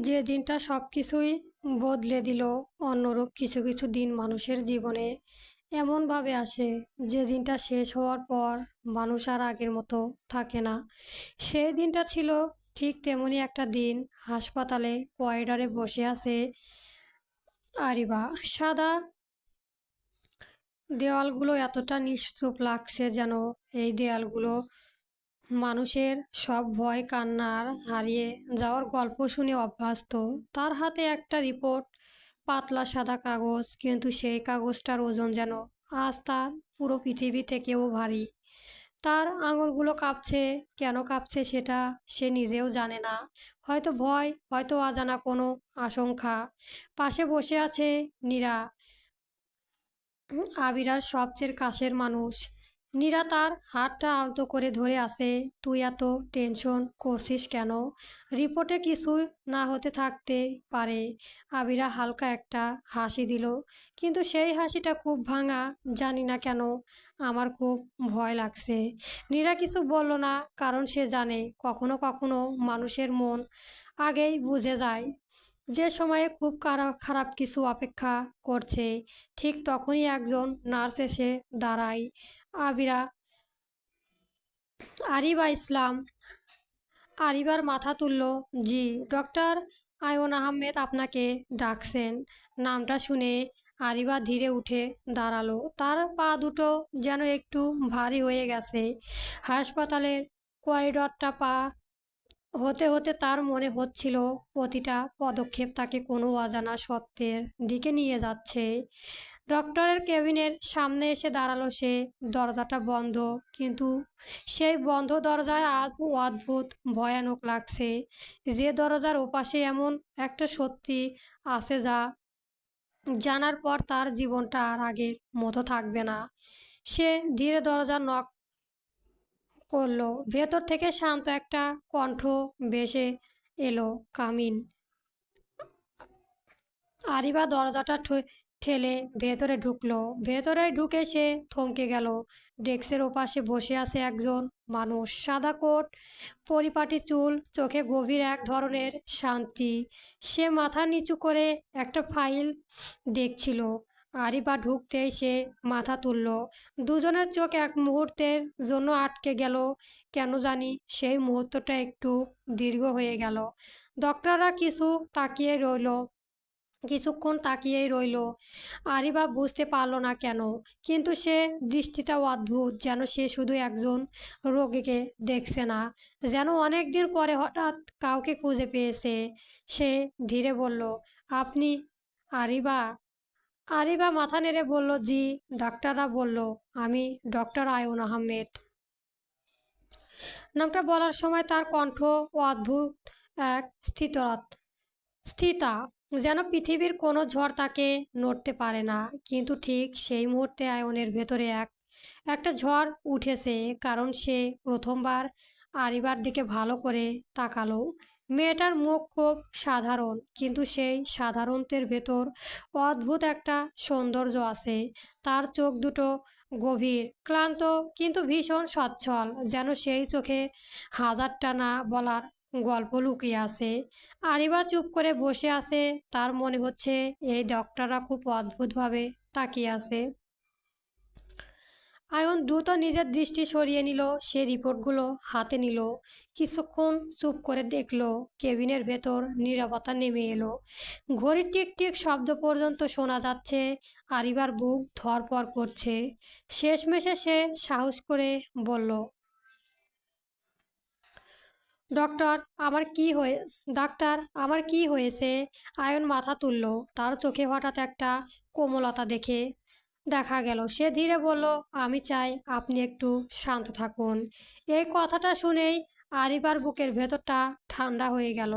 যে দিনটা সব কিছুই বদলে দিল। অন্যরূপ কিছু কিছু দিন মানুষের জীবনে এমনভাবে আসে যে দিনটা শেষ হওয়ার পর মানুষ আর আগের মতো থাকে না। সেই দিনটা ছিল ঠিক তেমনই একটা দিন। হাসপাতালে করিডরে বসে আছে আরিবা। সাদা দেওয়ালগুলো এতটা নিশ্চুপ লাগছে, যেন এই দেয়ালগুলো মানুষের সব ভয় কান্নার হারিয়ে যাওয়ার গল্প শুনে অভ্যস্ত। তার হাতে একটা রিপোর্ট, পাতলা সাদা কাগজ, কিন্তু সেই কাগজটার ওজন যেন আজ তার পুরো পৃথিবী থেকেও ভারী। তার আঙুলগুলো কাঁপছে। কেন কাঁপছে সেটা সে নিজেও জানে না। হয়তো ভয়, হয়তো অজানা কোনো আশঙ্কা। পাশে বসে আছে নীরা, আবিরার সবচেয়ে কাছের মানুষ। নীরা তার হাতটা আলতো করে ধরে আছে। তুই এত টেনশন করছিস কেন? রিপোর্টে কিছু না হতে থাকতে পারে। আবিরা হালকা একটা হাসি দিল, কিন্তু সেই হাসিটা খুব ভাঙা। জানি না কেন আমার খুব ভয় লাগছে। নীরা কিছু বলল না, কারণ সে জানে কখনো কখনো মানুষের মন আগেই বুঝে যায় যে সময়ে খুব খারাপ কিছু অপেক্ষা করছে। ঠিক তখনই একজন নার্স এসে দাঁড়ায়। আবিরা আরিবা ইসলাম। আরিবার মাথা তুলল। জি, ডক্টর আয়ন আহমেদ আপনাকে ডাকছেন। নামটা শুনে আরিবা ধীরে উঠে দাঁড়ালো। তার পা দুটো যেন একটু ভারী হয়ে গেছে। হাসপাতালের করিডরটা পা হতে হতে তার মনে হচ্ছিল প্রতিটা পদক্ষেপ তাকে কোনো অজানা সত্যের দিকে নিয়ে যাচ্ছে। ডক্টরের কেবিনের সামনে এসে দাঁড়ালো সে। দরজাটা বন্ধ, কিন্তু সেই বন্ধ দরজায় আজ অদ্ভুত ভয়ানক লাগছে। যে দরজার ওপাশে এমন একটা সত্যি আছে যা জানার পর তার জীবনটা আর আগের মতো থাকবে না। সে ধীরে দরজা নক করলো। ভেতর থেকে শান্ত একটা কণ্ঠ ভেসে এলো, কামিন। আরিবা দরজাটা ঠেলে ভেতরে ঢুকলো। ভেতরে ঢুকে সে থমকে গেল। ডেস্কের ওপাশে বসে আছে একজন মানুষ। সাদা কোট, পরিপাটি চুল, চোখে গভীর এক ধরনের শান্তি। সে মাথা নিচু করে একটা ফাইল দেখছিল। আরিবা ঢুকতেই সে মাথা তুলল। দুজনের চোখ এক মুহূর্তের জন্য আটকে গেল। কেন জানি সেই মুহূর্তটা একটু দীর্ঘ হয়ে গেল। ডক্টররা কিছুক্ষণ তাকিয়েই রইল। আরিবা বুঝতে পারল না কেন, কিন্তু সে দৃষ্টিটা অদ্ভুত। যেন সে শুধু একজন রোগীকে দেখছে না, যেন অনেক দিন পরে হঠাৎ কাউকে খুঁজে পেয়েছে। সে ধীরে বলল, আপনি আরিবা? আরিবা মাথা নেড়ে বলল, জি। ডাক্তাররা বলল আমি ডক্টর আয়ন আহমেদ। নামটা বলার সময় তার কণ্ঠ অদ্ভুত এক স্থিতা, যেন পৃথিবীর কোনো ঝড় তাকে নড়তে পারে না। কিন্তু ঠিক সেই মুহূর্তে আয়নের ভেতরে একটা ঝড় উঠেছে, কারণ সে প্রথমবার আরিবার দিকে ভালো করে তাকালো। মেয়েটার মুখ খুব সাধারণ, কিন্তু সেই সাধারণত্বের ভেতর অদ্ভুত একটা সৌন্দর্য আছে। তার চোখ দুটো গভীর, ক্লান্ত, কিন্তু ভীষণ সচ্ছল, যেন সেই চোখে হাজারটা না বলার গল্প লুকিয়ে আছে। আরিবা চুপ করে বসে আছে। তার মনে হচ্ছে এই ডক্টররা খুব অদ্ভুতভাবে তাকিয়ে আছে। আয়ন দ্রুত নিজের দৃষ্টি সরিয়ে নিল। সে রিপোর্টগুলো হাতে নিল। কিছুক্ষণ চুপ করে দেখল। কেবিনের ভেতর নীরবতা নেমে এলো। ঘড়ির টিক টিক শব্দ পর্যন্ত শোনা যাচ্ছে। আরিবার বুক ধড়ফড় করছে। শেষমেশে সে সাহস করে বলল, ডক্টর আমার কি হয়ে ডাক্তার আমার কি হয়েছে? আয়ন মাথা তুলল। তার চোখে হঠাৎ একটা কোমলতা দেখা গেল। সে ধীরে বলল, আমি চাই আপনি একটু শান্ত থাকুন। এই কথাটা শুনেই আরিবার বুকের ভেতরটা ঠান্ডা হয়ে গেল।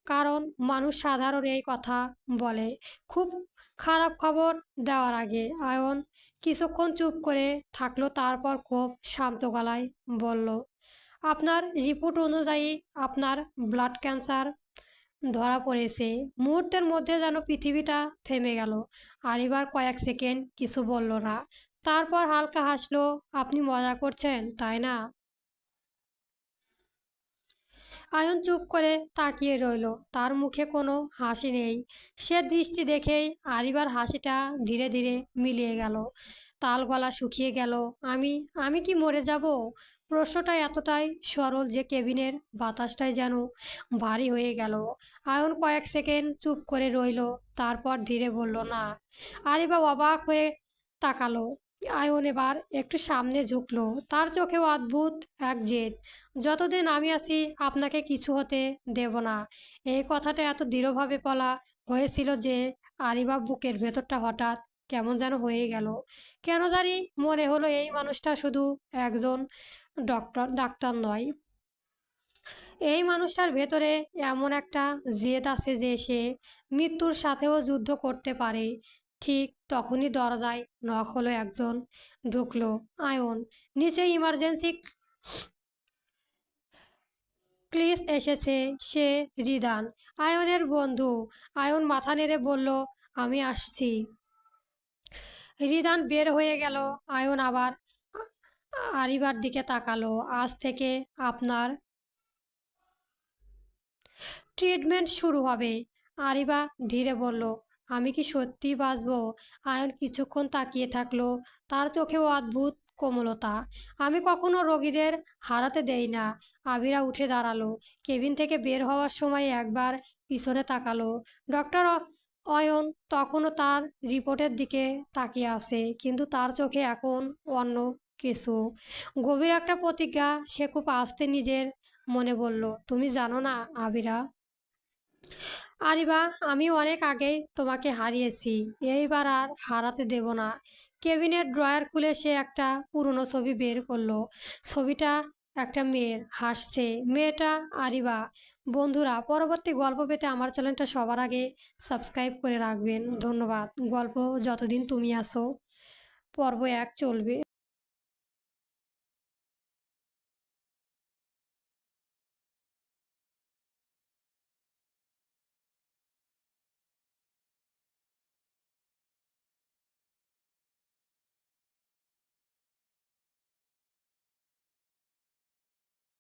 কারণ মানুষ সাধারণ এই কথা বলে খুব খারাপ খবর দেওয়ার আগে। আয়ন কিছুক্ষণ চুপ করে থাকলো, তারপর খুব শান্ত গলায় বলল, আপনার রিপোর্ট অনুযায়ী আপনার ব্লাড ক্যান্সার ধরা পড়েছে। মুহূর্তের মধ্যে যেন পৃথিবীটা থেমে গেল। আর এবার কয়েক সেকেন্ড কিছু বলল না। তারপর হালকা হাসলো। আপনি মজা করছেন, তাই না? আয়ন চুপ করে তাকিয়ে রইল, তার মুখে কোনো হাসি নেই। সে দৃষ্টি দেখেই আরিবার হাসিটা ধীরে ধীরে মিলিয়ে গেল, তাল গলা শুকিয়ে গেল। আমি আমি কি মরে যাব? প্রশ্নটা এতটাই সরল যে কেবিনের বাতাসটাই যেন ভারী হয়ে গেল। আয়ন কয়েক সেকেন্ড চুপ করে রইল, তারপর ধীরে বলল, না। আরিবা অবাক হয়ে তাকালো। আয়ন এবার একটু সামনে ঝুঁকলো, তার চোখেও অদ্ভুত এক জেদ। যতদিন আমি আছি আপনাকে কিছু হতে দেব না। এই কথাটা এত দৃঢ়ভাবে বলা হয়েছিল যে আরিবা বুকের ভেতরটা হঠাৎ কেমন যেন হয়ে গেল। কেন জানি মনে হলো এই মানুষটা শুধু একজন ডাক্তার নয়, এই মানুষটার ভেতরে এমন একটা জেদ আছে যে সে মৃত্যুর সাথেও যুদ্ধ করতে পারে। ঠিক তখনই দরজায় নক হলো, একজন ঢুকলো। আয়ন। নিচে ইমার্জেন্সি ক্লিস এসেছে, সে রিদান, আয়নের বন্ধু। আয়ন মাথা নেড়ে বলল, আমি আসছি। রিদান বের হয়ে গেল। আয়ন আবার আরিবার দিকে তাকালো। আজ থেকে আপনার ট্রিটমেন্ট শুরু হবে। আরিবা ধীরে বলল, আমি কি সত্যি বাঁচবো? আয়ন কিছুক্ষণ তাকিয়ে থাকলো, তার চোখেও অদ্ভুত কোমলতা। আমি কখনো রোগীদের হারাতে দেই না। আবিরা উঠে দাঁড়ালো, কেবিন থেকে বের হওয়ার সময় একবার পিছনে তাকালো। ডক্টর অয়ন তখনও তার রিপোর্টের দিকে তাকিয়ে আছে, কিন্তু তার চোখে এখন অন্য কিছু, গভীর একটা প্রতিজ্ঞা। সে খুব আস্তে নিজের মনে বলল, তুমি জানো না আবিরা, আরিবা, আমি অনেক আগেই তোমাকে হারিয়েছি, এইবার আর হারাতে দেব না। কেবিনের ড্রয়ার খুলে সে একটা পুরনো ছবি বের করলো। ছবিটা একটা মেয়ের, হাসছে মেয়েটা আরিবা। বন্ধুরা, পরবর্তী গল্প পেতে আমার চ্যানেলটা সবার আগে সাবস্ক্রাইব করে রাখবেন। ধন্যবাদ। গল্প যতদিন তুমি আসো পর্ব 1 চলবে।